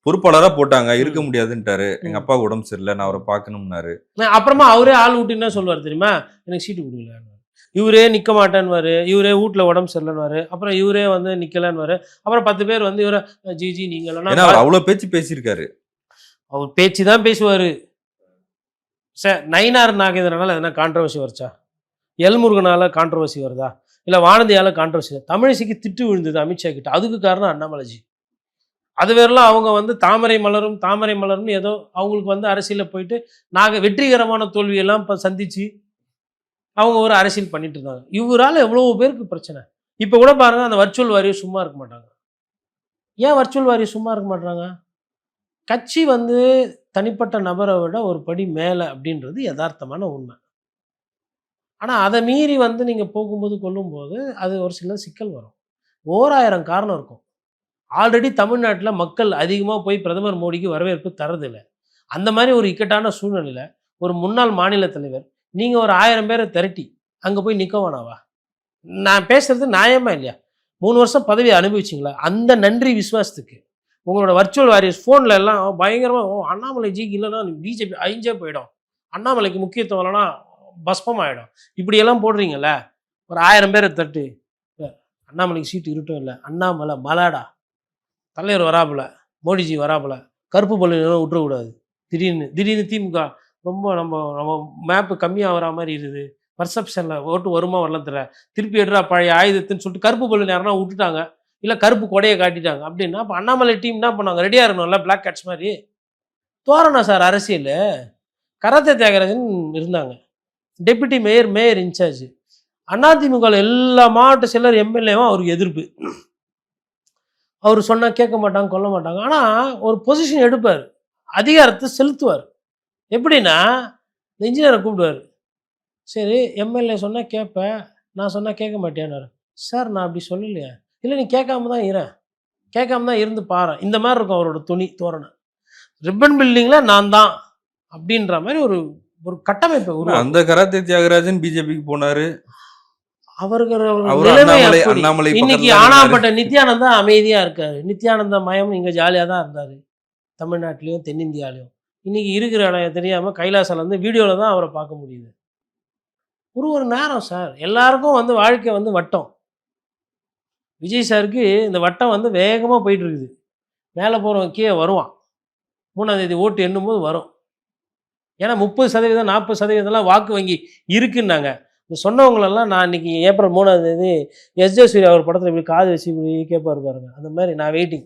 பொறுப்பாளரா போட்டாங்க. இருக்க முடியாதுன்ட்டாரு. எங்க அப்பாவுக்கு உடம்பு சரியில்ல. நான் அவரை பார்க்கணும்னாரு. அப்புறமா அவரே ஆள் விட்டு என்ன சொல்லுவார் தெரியுமா? எனக்கு சீட்டு கொடுக்கல. இவரே நிற்க மாட்டேன்னுவாரு. இவரே வீட்டில் உடம்பு சரியில்லைன்னுவாரு. அப்புறம் இவரே வந்து நிற்கலன்னுவாரு. அப்புறம் 10 பேர் வந்து இவரை ஜி நீங்க இல்லைன்னா ஏன்னா அவர் அவ்வளோ பேச்சு பேசியிருக்காரு. அவர் பேச்சு தான் பேசுவார். சார் நயினார் நாகேந்திரனால எதனா கான்ட்ரவர்சி வருச்சா? எல்முருகனால கான்ட்ரவர்சி வருதா? இல்லை வானதியால் கான்ட்ரவர்சி? தமிழிசைக்கு திட்டு விழுந்தது அமித்ஷா கிட்ட. அதுக்கு காரணம் அண்ணாமலைஜி. அது வேறலாம் அவங்க வந்து தாமரை மலரும் தாமரை மலர்னு ஏதோ அவங்களுக்கு வந்து அரசியலில் போயிட்டு வெற்றிகரமான தோல்வியெல்லாம் இப்போ சந்திச்சு அவங்க ஒரு அரசியல் பண்ணிட்டு இருந்தாங்க. இவரால் எவ்வளோ பேருக்கு பிரச்சனை. இப்போ கூட பாருங்க, அந்த வர்ச்சுவல் வாரியர் சும்மா இருக்க மாட்டாங்க. ஏன் வர்ச்சுவல் வாரியர் சும்மா இருக்க மாட்டாங்க? கட்சி வந்து தனிப்பட்ட நபரை விட ஒரு படி மேலே அப்படின்றது யதார்த்தமான உண்மை. ஆனால் அதை மீறி வந்து நீங்கள் போகும்போது கொள்ளும்போது அது ஒரு சில சிக்கல் வரும். 1000 காரணம் இருக்கும். ஆல்ரெடி தமிழ்நாட்டில் மக்கள் அதிகமாக போய் பிரதமர் மோடிக்கு வரவேற்பு தரதில்லை. அந்த மாதிரி ஒரு இக்கட்டான சூழ்நிலையில் ஒரு முன்னாள் மாநில தலைவர் நீங்கள் ஒரு 1000 பேரை திரட்டி அங்கே போய் நிற்க வேணாவா? நான் பேசுகிறது நியாயமா இல்லையா? 3 வருஷம் பதவியை அனுபவிச்சிங்களா? அந்த நன்றி விசுவாசத்துக்கு உங்களோட வர்ச்சுவல் வாரியர்ஸ் ஃபோனில் எல்லாம் பயங்கரமாக அண்ணாமலை ஜிக்கு இல்லைன்னா பிஜேபி அழிஞ்சே போயிடும், அண்ணாமலைக்கு முக்கியத்துவம் இல்லைன்னா பஸ்பம் ஆகிடும், இப்படியெல்லாம் போடுறீங்கல்ல. ஒரு 1000 பேரை தட்டு அண்ணாமலைக்கு சீட்டு இருட்டும் இல்லை, அண்ணாமலை மலாடா தலைவர் வராப்புல, மோடிஜி வராப்புல, கருப்பு பல்லுன்னு விட்டுறக்கூடாது. திடீர்னு திமுக ரொம்ப நம்ம மேப்பு கம்மியாக வரா மாதிரி இருக்குது, பர்செப்ஷனில் ஓட்டு வருமா வரலாம் தெரியல, திருப்பி எடுறா பழைய ஆயுதத்துன்னு சொல்லிட்டு கருப்பு பல்லுன்னு யாருன்னா விட்டுட்டாங்க, இல்லை கருப்பு கொடையை காட்டிட்டாங்க அப்படின்னா அப்போ அண்ணாமலை டீம் என்ன பண்ணாங்க? ரெடியாக இருக்கணும்ல, பிளாக் கேட்ஸ் மாதிரி. தோரணா சார் அரசியல். கராத்தே தியாகராஜன் இருந்தாங்க டெப்யூட்டி மேயர் இன்சார்ஜ். அதிமுக எல்லா மாவட்ட செயலர் எம்எல்ஏவும் அவருக்கு எதிர்ப்பு. அவர் சொன்னால் கேட்க மாட்டாங்க, கொல்ல மாட்டாங்க. ஆனால் ஒரு பொசிஷன் எடுப்பார், அதிகாரத்தை செலுத்துவார். எப்படின்னா இந்த இன்ஜினியரை கூப்பிடுவார். சரி எம்எல்ஏ சொன்னால் கேட்பேன், நான் சொன்னால் கேட்க மாட்டேன்னாரு. சார் நான் அப்படி சொல்லலையே. இல்லை நீ கேட்காம தான் கேட்காம தான் இருந்து பாரு. இந்த மாதிரி இருக்கும் அவரோட தோரணை. ரிப்பன் பில்டிங்கில் நான் தான் அப்படின்ற மாதிரி ஒரு ஒரு கட்டமைப்பு. அந்த கராத்தே தியாகராஜன் பிஜேபிக்கு போனாரு. அண்ணாமலை இன்னைக்கு ஆனாப்பட்ட நித்யானந்தா அமைதியா இருக்காரு. நித்யானந்தா மயம் இங்க ஜாலியா தான் இருந்தாரு, தமிழ்நாட்டிலையும் தென்னிந்தியாலையும். இன்னைக்கு இருக்கிற இடம் தெரியாம கைலாசால வந்து வீடியோல தான் அவரை பார்க்க முடியுது. ஒரு நேரம் சார் எல்லாருக்கும் வந்து வாழ்க்கை வந்து வட்டம். விஜய் சாருக்கு இந்த வட்டம் வந்து வேகமா போயிட்டு இருக்குது. மேலே போறவன் கீழே வருவான். 3ஆம் தேதி ஓட்டு எண்ணும் போது வரும். ஏன்னா 30% 40% வாக்கு வங்கி இருக்குன்னாங்க. சொன்னவங்களெல்லாம் நான் இன்னைக்கு ஏப்ரல் 3ஆம் தேதி எஸ்ஜே சூர்யா அவர் படத்தில் இப்படி காது வச்சு இப்படி கேட்பாரு பாருங்க, அந்த மாதிரி நான் வெயிட்டிங்.